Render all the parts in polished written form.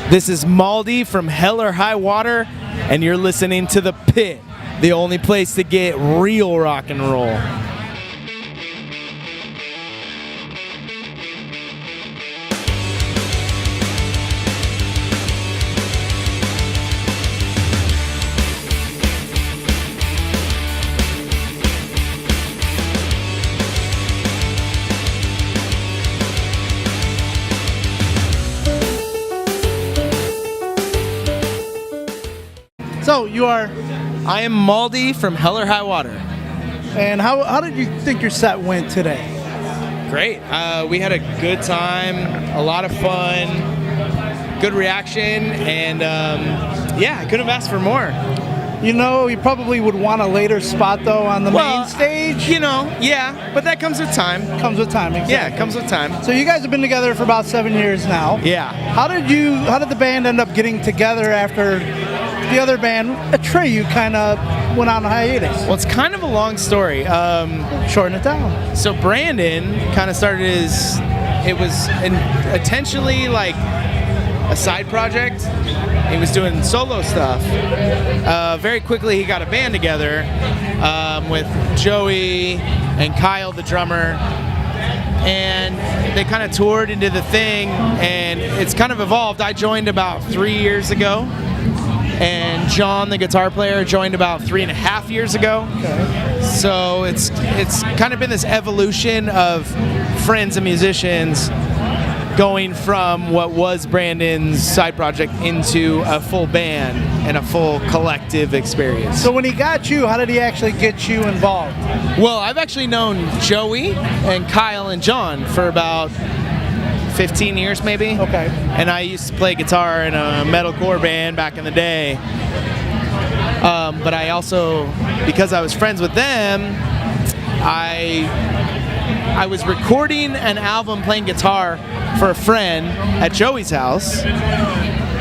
This is Maldy from Hell or High Water, and you're listening to The Pit, the only place to get real rock and roll. So you are, I am Maldy from Hell or High Water. and how did you think your set went today? Great. We had a good time, a lot of fun, good reaction, and yeah, I couldn't have asked for more. You know, you probably would want a later spot though on the main stage. You know, yeah, but that comes with time. Comes with time, exactly. Yeah, it comes with time. So you guys have been together for about 7 years now. Yeah. How did the band end up getting together after the other band, Atreyu, kind of went on hiatus? Well, it's kind of a long story. Shorten it down. So Brandon kind of started it was intentionally like a side project. He was doing solo stuff. Very quickly he got a band together with Joey and Kyle, the drummer, and they kind of toured into the thing, and it's kind of evolved. I joined about 3 years ago, and John, the guitar player, joined about 3.5 years ago. Okay. So it's kind of been this evolution of friends and musicians going from what was Brandon's side project into a full band and a full collective experience. So when he got you, how did he actually get you involved? Well, I've actually known Joey and Kyle and John for about 15 years maybe. Okay. And I used to play guitar in a metalcore band back in the day. But I also, because I was friends with them, I was recording an album playing guitar for a friend at Joey's house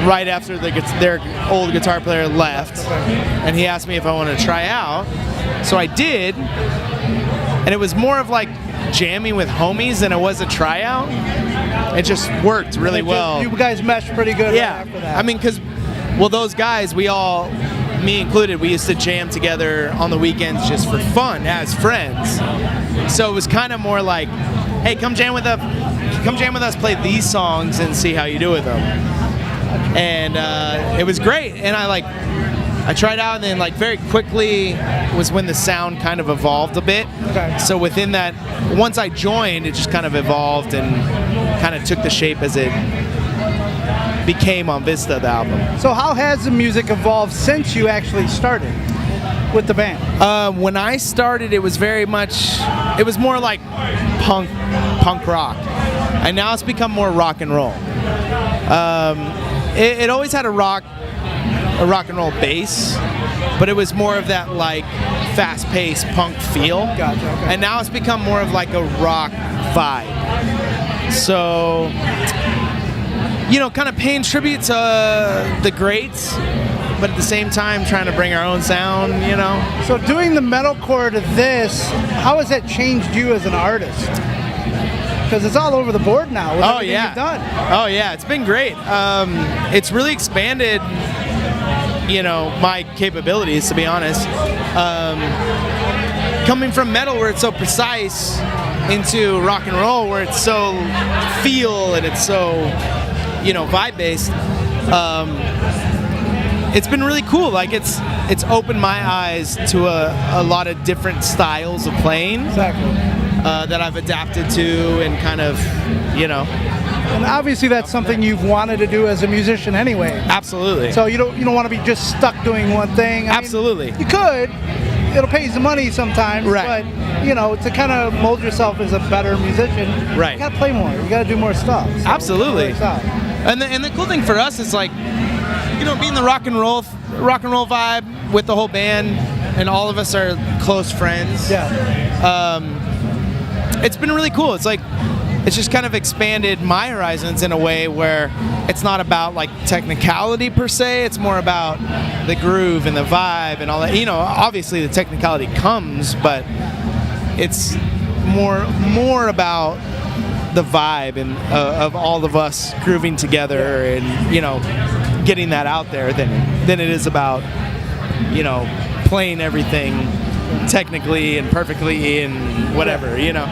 right after their old guitar player left, and he asked me if I wanted to try out. So I did, and it was more of like jamming with homies than it was a tryout. It just worked really well. You guys meshed pretty good after that. I mean, because, well, those guys, we all, me included, we used to jam together on the weekends just for fun as friends. So it was kind of more like, hey, come jam with us, play these songs and see how you do with them. And it was great. And I tried out, and then like very quickly was when the sound kind of evolved a bit. Okay. So within that, once I joined, it just kind of evolved and kind of took the shape as it became on Vista, the album. So how has the music evolved since you actually started with the band? When I started, it was more like punk rock, and now it's become more rock and roll. It always had a rock and roll bass, but it was more of that like fast-paced punk feel. Gotcha. Okay. And now it's become more of like a rock vibe. So, you know, kind of paying tribute to the greats, but at the same time trying to bring our own sound, you know. So doing the metalcore to this, how has that changed you as an artist? Because it's all over the board now with everything you've done. Oh yeah, it's been great. It's really expanded, you know, my capabilities, to be honest. Coming from metal where it's so precise into rock and roll where it's so feel and it's so, you know, vibe based. It's been really cool. Like it's opened my eyes to a lot of different styles of playing. Exactly. That I've adapted to and kind of, you know. And obviously that's something you've wanted to do as a musician anyway. Absolutely. So you don't want to be just stuck doing one thing. Absolutely. I mean, you could. It'll pay you some money sometimes. Right. But, you know, to kind of mold yourself as a better musician, right, you got to play more. You got to do more stuff. So absolutely. And the cool thing for us is like, you know, being the rock and roll vibe with the whole band, and all of us are close friends. Yeah. It's been really cool. It's like, it's just kind of expanded my horizons in a way where it's not about like technicality per se. It's more about the groove and the vibe and all that. You know, obviously the technicality comes, but it's more about the vibe and of all of us grooving together and, you know, getting that out there than it is about, you know, playing everything technically and perfectly and whatever, you know.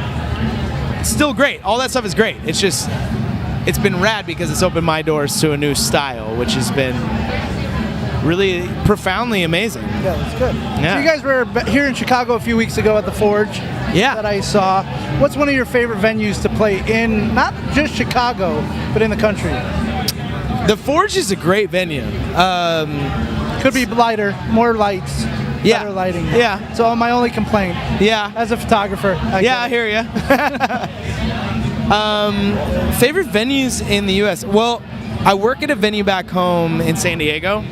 It's still great. All that stuff is great. It's just, it's been rad because it's opened my doors to a new style, which has been really profoundly amazing. Yeah, that's good. Yeah. So you guys were here in Chicago a few weeks ago at the Forge. Yeah. That I saw. What's one of your favorite venues to play in, not just Chicago, but in the country? The Forge is a great venue. Could be lighter, more lights, better lighting. Yeah. So my only complaint. Yeah. As a photographer. I hear you. Favorite venues in the U.S. Well, I work at a venue back home in San Diego,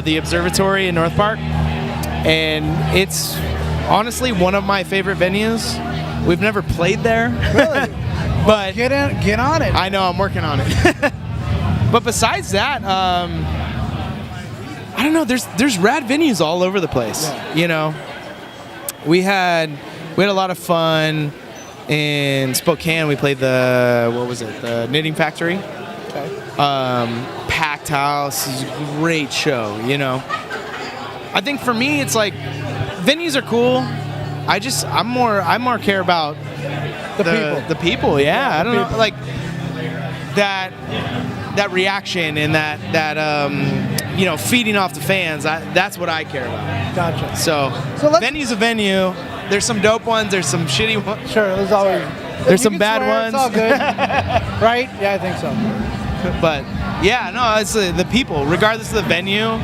the Observatory in North Park, and it's honestly one of my favorite venues. We've never played there. Really? But Get on it. I know, I'm working on it. But besides that, I don't know. There's rad venues all over the place. Yeah. You know, we had a lot of fun in Spokane. We played the Knitting Factory. Okay. Packed house. It was a great show. You know, I think for me, it's like venues are cool. I'm more care about The people. The people. Yeah, I don't people. know, like that reaction and that you know, feeding off the fans. That's what I care about. Gotcha. So venue's a venue. There's some dope ones. There's some shitty ones. Sure, there's always. There's You some can bad swear, ones. It's all good. Right? Yeah, I think so. But yeah, no, it's the people. Regardless of the venue,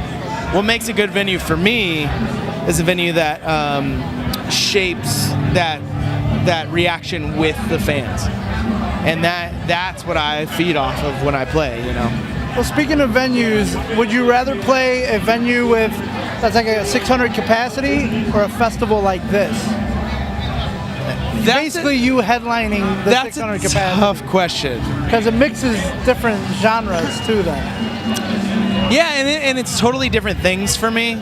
what makes a good venue for me is a venue that shapes that reaction with the fans, and that's what I feed off of when I play. You know. Well, speaking of venues, would you rather play a venue that's like a 600 capacity or a festival like this? Basically, you headlining the 600 capacity. That's a tough question. Because it mixes different genres too, then. Yeah, and it's totally different things for me.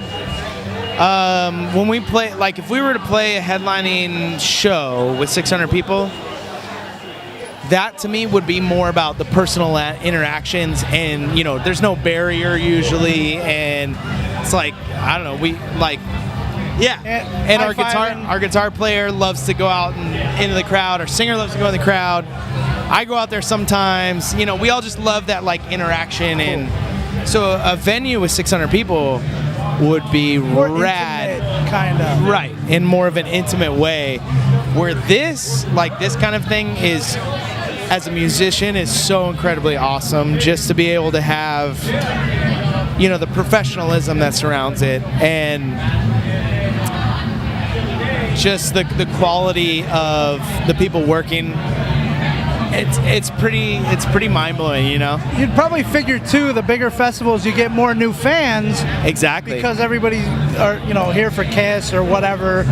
When we play, like if we were to play a headlining show with 600 people, that to me would be more about the personal interactions, and you know, there's no barrier usually, and it's like, I don't know, we like, yeah, and our guitar player loves to go out and into the crowd. Our singer loves to go in the crowd. I go out there sometimes. You know, we all just love that like interaction, and so a venue with 600 people would be More rad, intimate, kind of. right, in more of an intimate way. Where this kind of thing is, as a musician, is so incredibly awesome. Just to be able to have, you know, the professionalism that surrounds it, and just the quality of the people working. It's pretty mind-blowing, you know. You'd probably figure too, the bigger festivals, you get more new fans. Exactly. Because everybody are, you know, here for Kiss or whatever,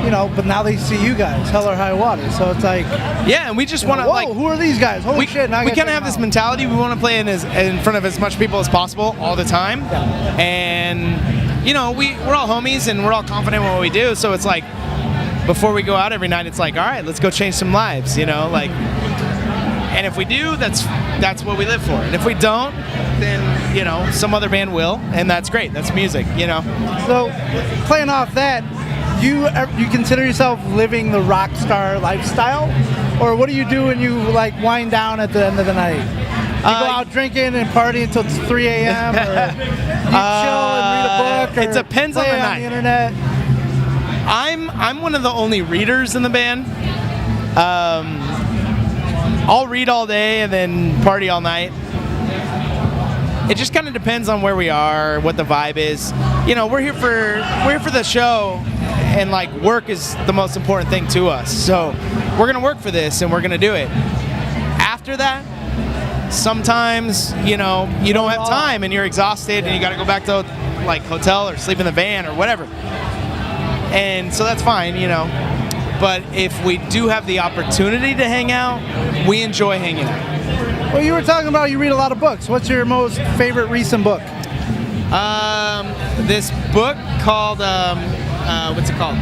you know. But now they see you guys, Hell or High Water. So it's like, yeah, and we just want to whoa, like, who are these guys? Holy shit! Now we kind of have this mentality. We want to play in front of as much people as possible all the time, and you know, we're all homies and we're all confident in what we do. So it's like, before we go out every night, it's like, all right, let's go change some lives, you know, like. And if we do, that's what we live for. And if we don't, then, you know, some other band will, and that's great. That's music, you know. So, playing off that, you consider yourself living the rock star lifestyle, or what do you do when you like wind down at the end of the night? You go out drinking and party until 3 a.m. or you chill and read a book? Or it depends on play the night. On the internet. I'm one of the only readers in the band. I'll read all day and then party all night. It just kind of depends on where we are, what the vibe is. You know, we're here for the show, and like work is the most important thing to us. So we're gonna work for this and we're gonna do it. After that, sometimes, you know, you don't have time and you're exhausted and you gotta go back to like hotel or sleep in the van or whatever. And so that's fine, you know. But if we do have the opportunity to hang out, we enjoy hanging out. Well, you were talking about you read a lot of books. What's your most favorite recent book? This book called, what's it called?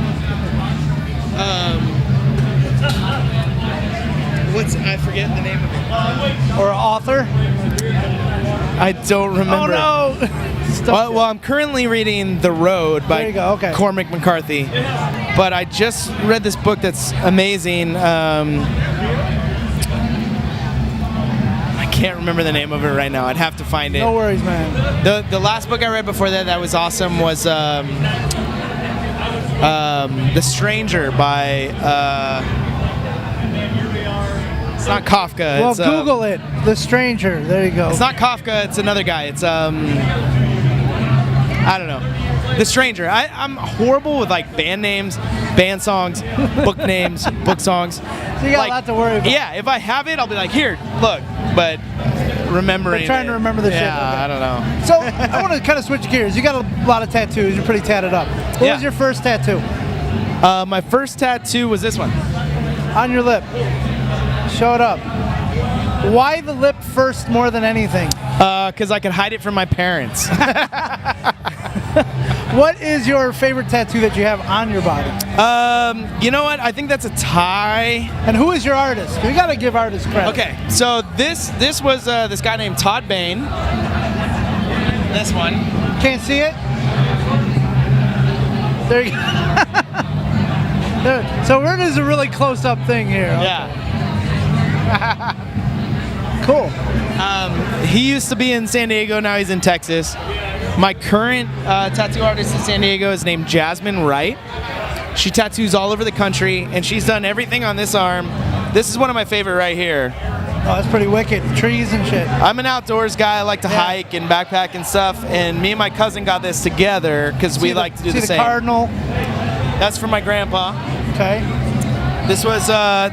I forget the name of it. Or author? I don't remember. Oh no! Well, I'm currently reading The Road by There you go, okay. Cormac McCarthy, but I just read this book that's amazing. I can't remember the name of it right now. I'd have to find it. No worries, man. The last book I read before that was awesome was The Stranger by. It's not Kafka. Well, it's, Google it. The Stranger. There you go. It's not Kafka. It's another guy. It's I don't know. The Stranger. I'm horrible with like band names, band songs, book names, book songs. So you got a lot to worry about. Yeah, if I have it, I'll be like, here, look. But remembering. But trying to remember the shit. Yeah, Okay. I don't know. So I want to kind of switch gears. You got a lot of tattoos. You're pretty tatted up. What was your first tattoo? My first tattoo was this one. On your lip. Show it up. Why the lip first more than anything? Because I could hide it from my parents. What is your favorite tattoo that you have on your body? You know what? I think that's a tie. And who is your artist? You got to give artists credit. Okay, so this was this guy named Todd Bain. This one. Can't see it? There you go. There. So we're doing a really close-up thing here. Yeah. Cool. He used to be in San Diego, now he's in Texas. My current tattoo artist in San Diego is named Jasmine Wright. She tattoos all over the country, and she's done everything on this arm. This is one of my favorite right here. Oh, that's pretty wicked. Trees and shit. I'm an outdoors guy. I like to hike and backpack and stuff, and me and my cousin got this together because we like to do the same. Cardinal. That's from my grandpa. Okay. This was a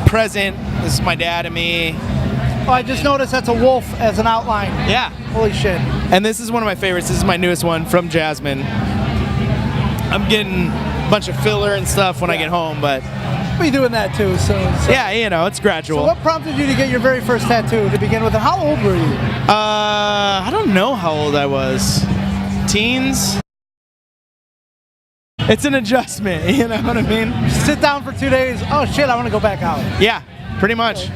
present. This is my dad and me. Oh, I just noticed that's a wolf as an outline. Yeah. Holy shit. And this is one of my favorites. This is my newest one from Jasmine. I'm getting a bunch of filler and stuff when I get home, but I'll be doing that too soon. yeah, you know, it's gradual. So what prompted you to get your very first tattoo to begin with, and how old were you? I don't know how old I was. Teens? It's an adjustment, you know what I mean? Sit down for 2 days. Oh shit, I want to go back out. Yeah, pretty much.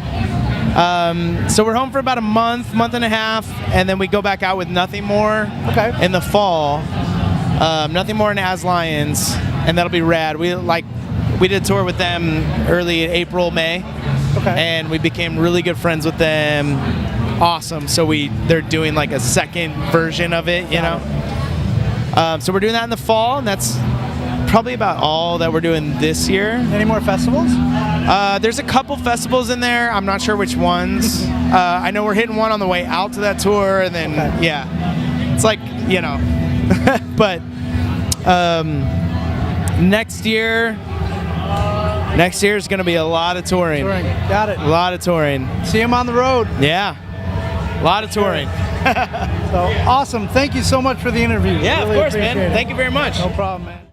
So we're home for about a month and a half, and then we go back out with Nothing More in the fall. Nothing More and As Lions, and that'll be rad. We did a tour with them early April, May, and we became really good friends with them. Awesome. So they're doing like a second version of it, you know. So we're doing that in the fall, and that's probably about all that we're doing this year. Any more festivals? There's a couple festivals in there. I'm not sure which ones. I know we're hitting one on the way out to that tour, and then yeah, it's like, you know. But next year is going to be a lot of touring. Got it. A lot of touring. See him on the road. Yeah, a lot of touring. So awesome. Thank you so much for the interview. Yeah, really of course, man. appreciate it. Thank you very much. No problem, man.